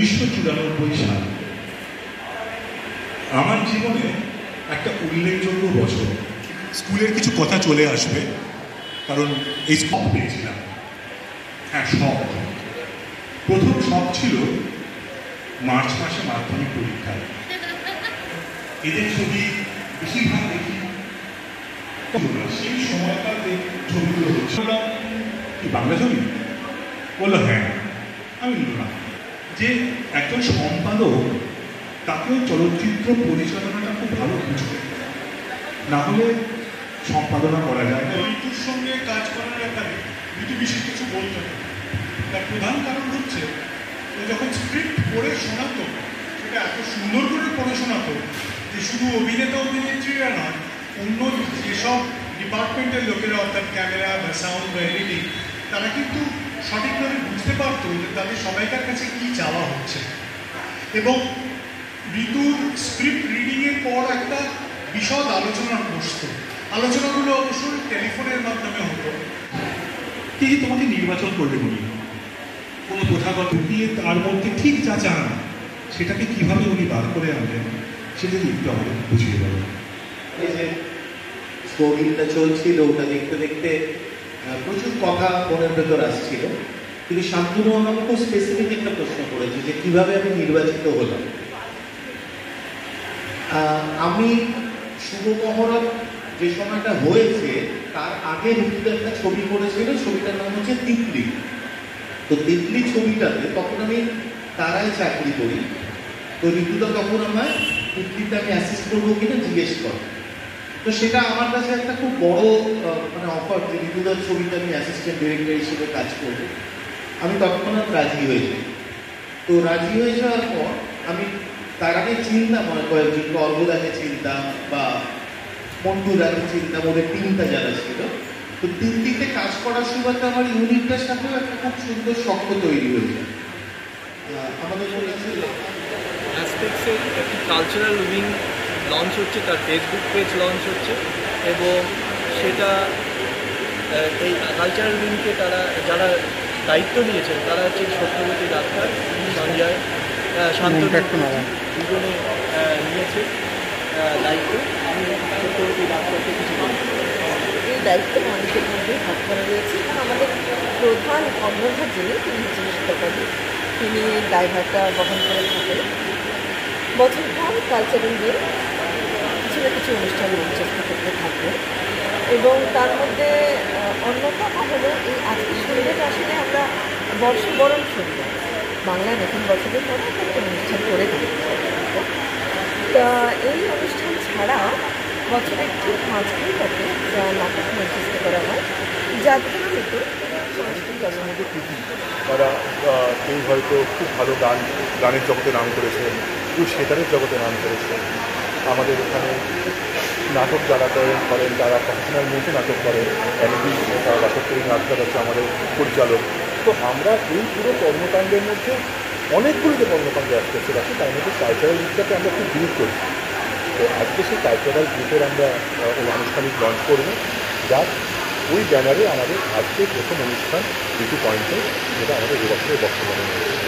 1994 সাল আমার জীবনে একটা উল্লেখযোগ্য বছর। স্কুলের কিছু কথা চলে আসবে, কারণ এই শখ পেয়েছিলাম। হ্যাঁ, শখ। প্রথম শখ ছিল মার্চ মাসে মাধ্যমিক পরীক্ষায়। এদের ছবি বেশিরভাগ দেখি, সেই সময়কার ছবিগুলো হচ্ছিল কি বাংলা ছবি? বললো হ্যাঁ। আমি বললাম যে একজন সম্পাদক তাকেও চলচ্চিত্র পরিচালনাটা খুব ভালো বুঝবে, না হলে সম্পাদনা করা যায় না। ঋতুর সঙ্গে কাজ করার ব্যাপারে ঋতু বিশেষ কিছু বলতো না। তার প্রধান কারণ হচ্ছে ও যখন স্ক্রিপ্ট পড়ে শোনাতো, সেটা এত সুন্দর করে পড়ে শোনাতো যে শুধু অভিনেতা অভিনেত্রীরা নয়, অন্য যেসব ডিপার্টমেন্টের লোকেরা, অর্থাৎ ক্যামেরা বা সাউন্ড বা এডিটিং, তারা কিন্তু সঠিকভাবে বুঝতে পারতো যে তাদের সবাইকার কাছে কী চাওয়া হচ্ছে। এবং ঋতুর স্ক্রিপ্ট রিডিংয়ের পর একটা বিশদ আলোচনা বসতো। আলোচনাগুলো অবশ্যই টেলিফোনের মাধ্যমে হতো। কে তোমাকে নির্বাচন করবে উনি, কোনো প্রথাগত দিয়ে তার মধ্যে ঠিক যা চান সেটাকে কীভাবে উনি বার করে আনলেন, সেটা দেখতে হবে, বুঝিয়ে দেবো। এই যে স্টোরিটা চলছিল, ওটা দেখতে দেখতে প্রচুর কথা মনের ভেতর আসছিল। কিন্তু শান্তনু আমাকে খুব স্পেসিফিক একটা প্রশ্ন করেছে যে কীভাবে আমি নির্বাচিত হলাম। আমি শুভমহরত যে সময়টা হয়েছে তার আগে ঋতুতে একটা ছবি করেছিল, ছবিটার নাম হচ্ছে তিতলি। তো তিতলি ছবিটাতে তখন আমি তারাই চাকরি করি। তো ঋতুটা তখন আমার তিতলিতে আমি অ্যাসিস্ট করবো কিনা জিজ্ঞেস করে। তো সেটা আমার কাছে একটা খুব বড় মানে অফার, যে ঋতুদার ছবিটা আমি অ্যাসিস্ট্যান্ট ডিরেক্টর হিসেবে কাজ করব। আমি তৎক্ষণাৎ রাজি হয়ে যাই। তো রাজি হয়ে যাওয়ার পর আমি তার আগে চিন্তা মনে কয়েকজনকে, অর্ঘদাকে চিনতাম বা মন্টুদাকে চিনতাম, ওদের টিমটা যারা ছিল। তো তিতলিতে কাজ করার সুবাদে আমার ইউনিটটার সাথেও একটা খুব সুন্দর শক্ত তৈরি হয়ে যায়। আমাদের বলেছিল অ্যাসপেক্টসের একটি কালচারাল উইং লঞ্চ হচ্ছে, তার ফেসবুক পেজ লঞ্চ হচ্ছে, এবং সেটা এই কালচারাল উইংকে যারা দায়িত্ব নিয়েছেন তারা হচ্ছে সত্যবতী ডাক্তার, সঞ্জয়, শান্তনু, দুজনে নিয়েছে দায়িত্ব। আমি সত্যবতী ডাক্তারকে কিছু বলি। এই দায়িত্ব মানুষের মধ্যে ভাগ করা রয়েছে, এবং আমাদের প্রধান অগ্রধার যিনি, তিনি হচ্ছেন শিক্ষাকারী, তিনি দায়ভারটা বহন করে থাকেন। বছরভর কালচারাল উইং কিছু না কিছু অনুষ্ঠান মঞ্চস্থ করতে থাকবে, এবং তার মধ্যে অন্যতম হলো এই আজকের সন্ধ্যেটা আসলে আমরা বর্ষবরণ সন্ধ্যা, বাংলায় নতুন বছরের পরে একটা অনুষ্ঠান করে থাকি। তা এই অনুষ্ঠান ছাড়াও বছরের ঠিক মাঝখানটাতে যা নাটক মঞ্চস্থ করা হয়, জাতীয় ঋতু সাংস্কৃতিক তারা কেউ হয়তো খুব ভালো গানের জগতে নাম করেছে, কেউ সেতারের জগতে নাম করেছে। আমাদের এখানে নাটক যারা করেন তারা প্রফেশনাল মতো নাটক করেন। এমনি রাসত্তরী নাটক হচ্ছে আমাদের পরিচালক। তো আমরা এই পুরো কর্মকাণ্ডের মধ্যে অনেকগুলো যে কর্মকাণ্ড আসতে আছে, তার মধ্যে কালচারাল দিকটাকে আমরা খুব গুরুত্ব দিই। তো আজকে সেই কালচারাল গ্রুপের আমরা আনুষ্ঠানিক লঞ্চ করব, যার ওই ব্যানারে আমাদের আজকে প্রথম অনুষ্ঠান ঋতু পয়েন্টে, যেটা আমাদের এবছরের বর্তমানে রয়েছে।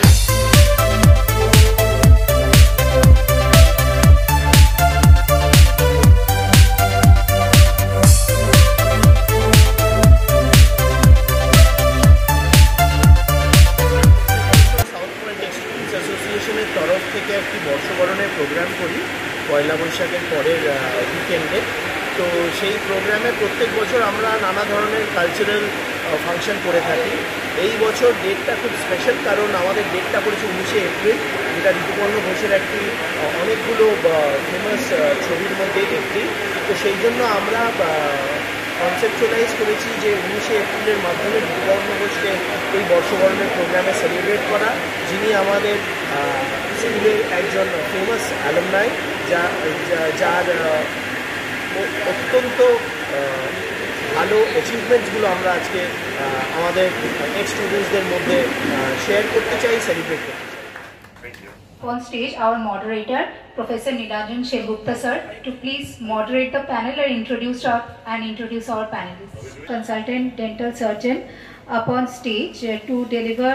অ্যাসোসিয়েশনের তরফ থেকে একটি বর্ষবরণের প্রোগ্রাম করি পয়লা বৈশাখের পরের উইকেন্ডে। তো সেই প্রোগ্রামে প্রত্যেক বছর আমরা নানা ধরনের কালচারাল ফাংশন করে থাকি। এই বছর ডেটটা খুব স্পেশাল, কারণ আমাদের ডেটটা পড়েছে 19শে এপ্রিল, যেটা ঋতুপর্ণ ঘোষের একটি অনেকগুলো ফেমাস ছবির মধ্যে একটি। তো সেই জন্য আমরা কনসেপচুয়ালাইজ করেছি যে 19শে এপ্রিলের মাধ্যমে ঋতুপর্ণ ঘোষকে এই বর্ষবরণের প্রোগ্রামে সেলিব্রেট করা, যিনি আমাদের স্কুলের একজন ফেমাস অ্যালুমনাই, যার অত্যন্ত ভালো অ্যাচিভমেন্টসগুলো আমরা আজকে আমাদের এক্স স্টুডেন্টসদের মধ্যে শেয়ার করতে চাই, সেলিব্রেট করতে চাই। On stage, our moderator, Professor Nilanjan Sengupta sir, to please moderate the panel and introduce our panelists. Consultant dental surgeon up on stage to deliver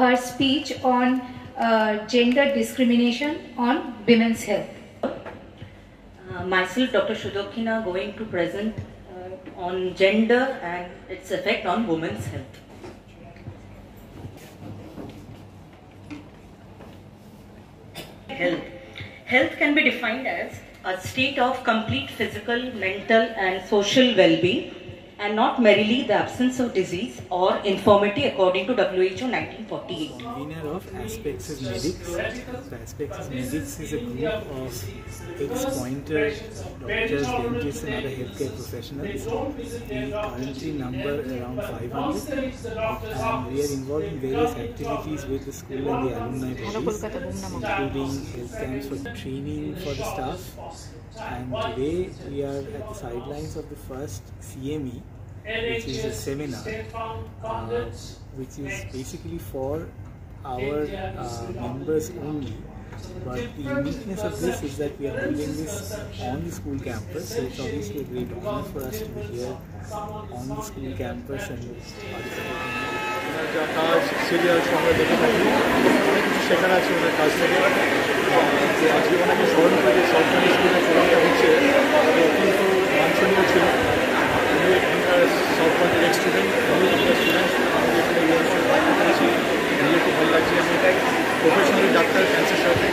her speech on gender discrimination on women's health. Myself, Dr. Sudokina, going to present on gender and its effect on women's health. Health can be defined as a state of complete physical, mental and social well-being, and not merely the absence of disease or infirmity according to WHO 1948. Convener of Aspexis Medics. So Aspexis Medics is a group of ex-pointer doctors, dentists and other healthcare professionals. We currently number around 500 and we are involved in various activities with the school and the alumni bodies, including health camps for training for the staff. And today we are at the sidelines of the first CME, which is a seminar which is basically for our members only. But the uniqueness of this is that we are holding this on the school campus, so it's obviously a great honor for us to be here on the school campus and participating. যা কাজ serial আমরা দেখে থাকি অনেক কিছু শেখার আছে ওদের কাছ থেকে। তো আজকে ওনাকে স্মরণ করে সরকারি স্কুলের প্রোগ্রামটা হচ্ছে অত্যন্ত বাঞ্ছনীয় ছিল। উনি এখানকার সরকারের এক্স স্টুডেন্ট, উনি একটা স্টুডেন্ট, আমাদের এখানে ইউনিভার্সিটি করেছি, নিজে খুব ভালো লাগছে। আমি এটাই প্রফেশনালি ডাক্তার, ক্যান্সার সার্জন,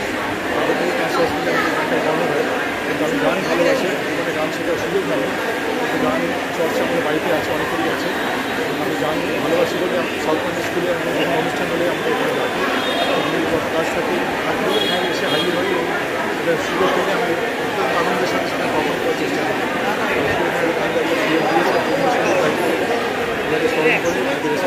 আমাদের ক্যান্সার হসপিটালে ডাক্তার করানো হয়। কিন্তু আমি গান ভালোবাসি, মানে গান শেখার সুযোগ নেই, কিন্তু গান চর্চা আমাদের বাড়িতে আছে, অনেকেরই আছে। আমি গান ভালোবাসি বলে সাউথ স্কুলে আমি বিভিন্ন অনুষ্ঠান হলে আমাদের এখানে ডাকি। আমি কাজ থাকি থাকলেও এখানে এসে হাজির হই এবং এটার সুযোগ পেলে আমি আনন্দের সাথে সেটা পালন করার চেষ্টা করি। এটাকে স্মরণ করে আমাদের